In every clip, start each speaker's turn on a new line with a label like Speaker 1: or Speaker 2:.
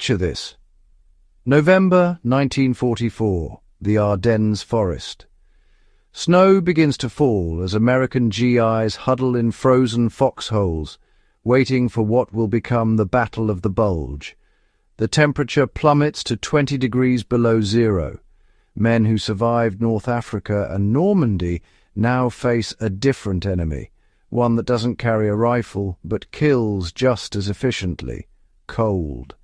Speaker 1: Picture this. November 1944, the Ardennes forest. Snow begins to fall as American GIs huddle in frozen foxholes, waiting for what will become the Battle of the Bulge. The temperature plummets to 20 degrees below zero. Men who survived North Africa and Normandy now face a different enemy, one that doesn't carry a rifle but kills just as efficiently: cold.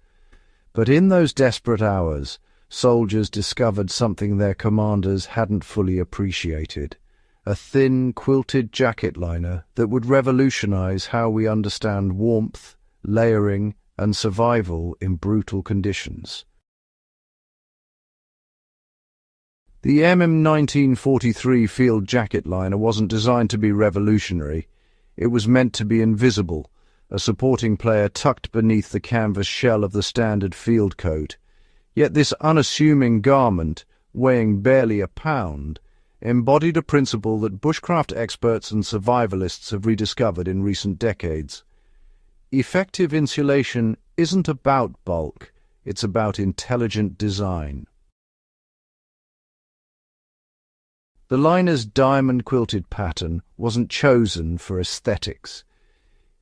Speaker 1: But in those desperate hours, soldiers discovered something their commanders hadn't fully appreciated: a thin, quilted jacket liner that would revolutionize how we understand warmth, layering, and survival in brutal conditions. The MM1943 field jacket liner wasn't designed to be revolutionary. It was meant to be invisible, a supporting player tucked beneath the canvas shell of the standard field coat. Yet this unassuming garment, weighing barely a pound, embodied a principle that bushcraft experts and survivalists have rediscovered in recent decades. Effective insulation isn't about bulk, it's about intelligent design. The liner's diamond-quilted pattern wasn't chosen for aesthetics.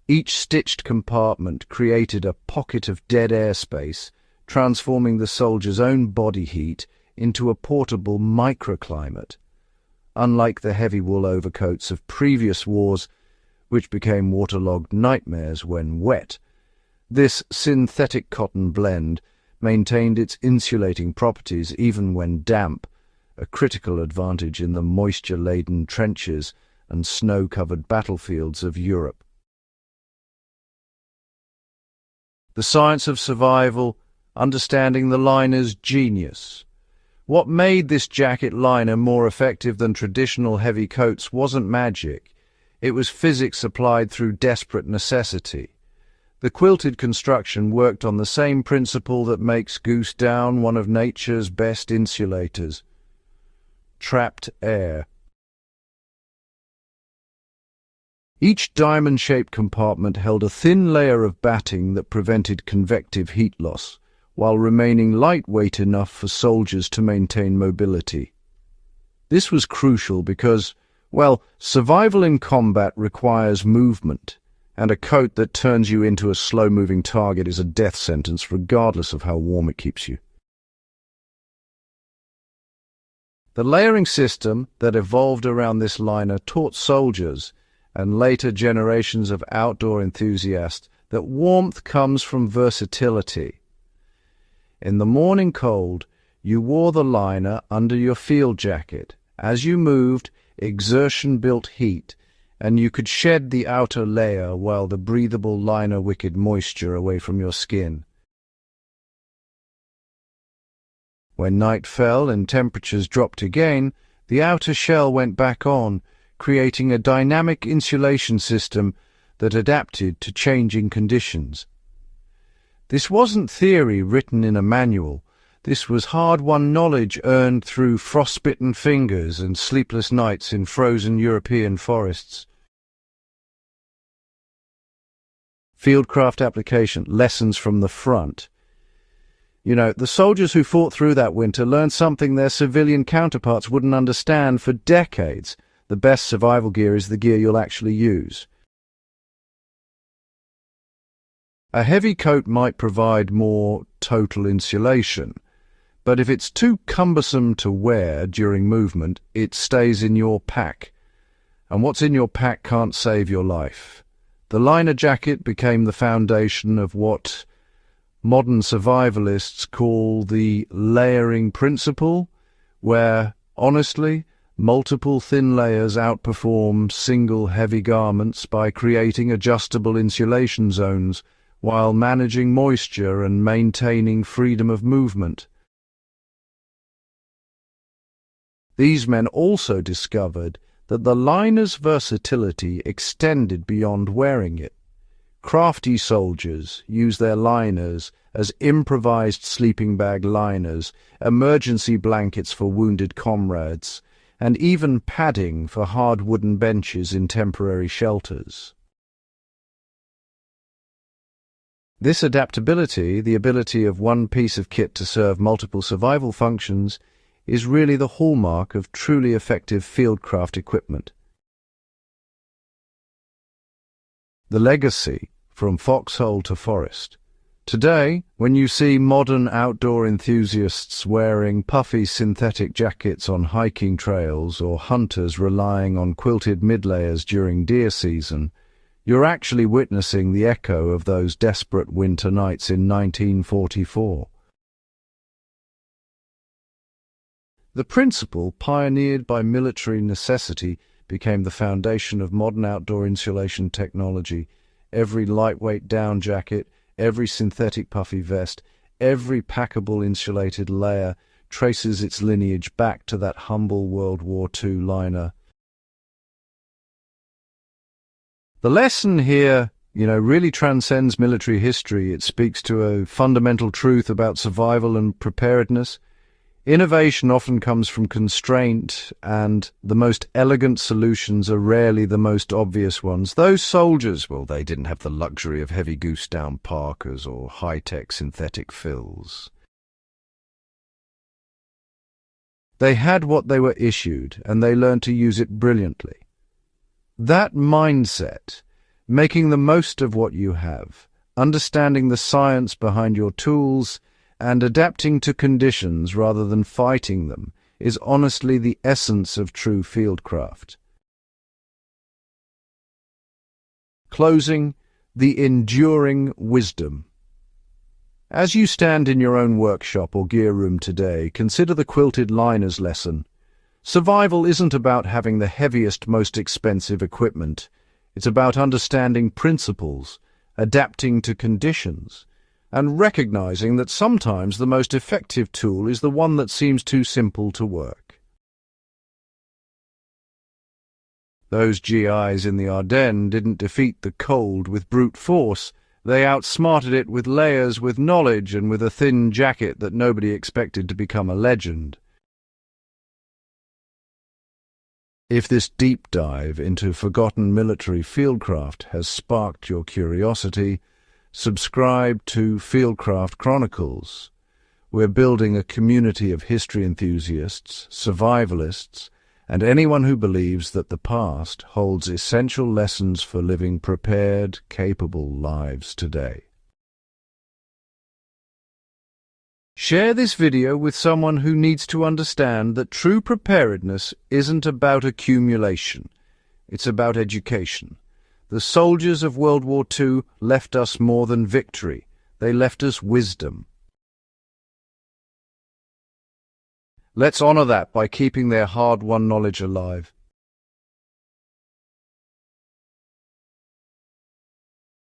Speaker 1: Each stitched compartment created a pocket of dead air space, transforming the soldier's own body heat into a portable microclimate. Unlike the heavy wool overcoats of previous wars, which became waterlogged nightmares when wet, this synthetic cotton blend maintained its insulating properties even when damp, a critical advantage in the moisture-laden trenches and snow-covered battlefields of Europe. The science of survival, understanding the liner's genius. What made this jacket liner more effective than traditional heavy coats wasn't magic. It was physics applied through desperate necessity. The quilted construction worked on the same principle that makes goose down one of nature's best insulators: trapped air. Each diamond-shaped compartment held a thin layer of batting that prevented convective heat loss, while remaining lightweight enough for soldiers to maintain mobility. This was crucial because, well, survival in combat requires movement, and a coat that turns you into a slow-moving target is a death sentence regardless of how warm it keeps you. The layering system that evolved around this liner taught soldiers and later generations of outdoor enthusiasts that warmth comes from versatility. In the morning cold, you wore the liner under your field jacket. As you moved, exertion built heat, and you could shed the outer layer while the breathable liner wickered moisture away from your skin. When night fell and temperatures dropped again, the outer shell went back on, creating a dynamic insulation system that adapted to changing conditions. This wasn't theory written in a manual. This was hard-won knowledge earned through frostbitten fingers and sleepless nights in frozen European forests. Fieldcraft application, lessons from the front. You know, the soldiers who fought through that winter learned something their civilian counterparts wouldn't understand for decades. The best survival gear is the gear you'll actually use. A heavy coat might provide more total insulation, but if it's too cumbersome to wear during movement, it stays in your pack. And what's in your pack can't save your life. The liner jacket became the foundation of what modern survivalists call the layering principle, where, honestly, multiple thin layers outperform single heavy garments by creating adjustable insulation zones while managing moisture and maintaining freedom of movement. These men also discovered that the liner's versatility extended beyond wearing it. Crafty soldiers use their liners as improvised sleeping bag liners, emergency blankets for wounded comrades, and even padding for hard wooden benches in temporary shelters. This adaptability, the ability of one piece of kit to serve multiple survival functions, is really the hallmark of truly effective fieldcraft equipment. The legacy from foxhole to forest. Today, when you see modern outdoor enthusiasts wearing puffy synthetic jackets on hiking trails or hunters relying on quilted mid-layers during deer season, you're actually witnessing the echo of those desperate winter nights in 1944. The principle, pioneered by military necessity, became the foundation of modern outdoor insulation technology. Every lightweight down jacket, every synthetic puffy vest, every packable insulated layer traces its lineage back to that humble World War II liner. The lesson here, really transcends military history. It speaks to a fundamental truth about survival and preparedness. Innovation often comes from constraint, and the most elegant solutions are rarely the most obvious ones. Those soldiers, well, they didn't have the luxury of heavy goose-down parkas or high-tech synthetic fills. They had what they were issued, and they learned to use it brilliantly. That mindset, making the most of what you have, understanding the science behind your tools, and adapting to conditions rather than fighting them, is honestly the essence of true fieldcraft. Closing, the enduring wisdom. As you stand in your own workshop or gear room today, consider the quilted liner's lesson. Survival isn't about having the heaviest, most expensive equipment. It's about understanding principles, adapting to conditions, and recognizing that sometimes the most effective tool is the one that seems too simple to work. Those GIs in the Ardennes didn't defeat the cold with brute force. They outsmarted it with layers, with knowledge, and with a thin jacket that nobody expected to become a legend. If this deep dive into forgotten military fieldcraft has sparked your curiosity, subscribe to Fieldcraft Chronicles. We're building a community of history enthusiasts, survivalists, and anyone who believes that the past holds essential lessons for living prepared, capable lives today. Share this video with someone who needs to understand that true preparedness isn't about accumulation. It's about education. The soldiers of World War II left us more than victory. They left us wisdom. Let's honor that by keeping their hard-won knowledge alive.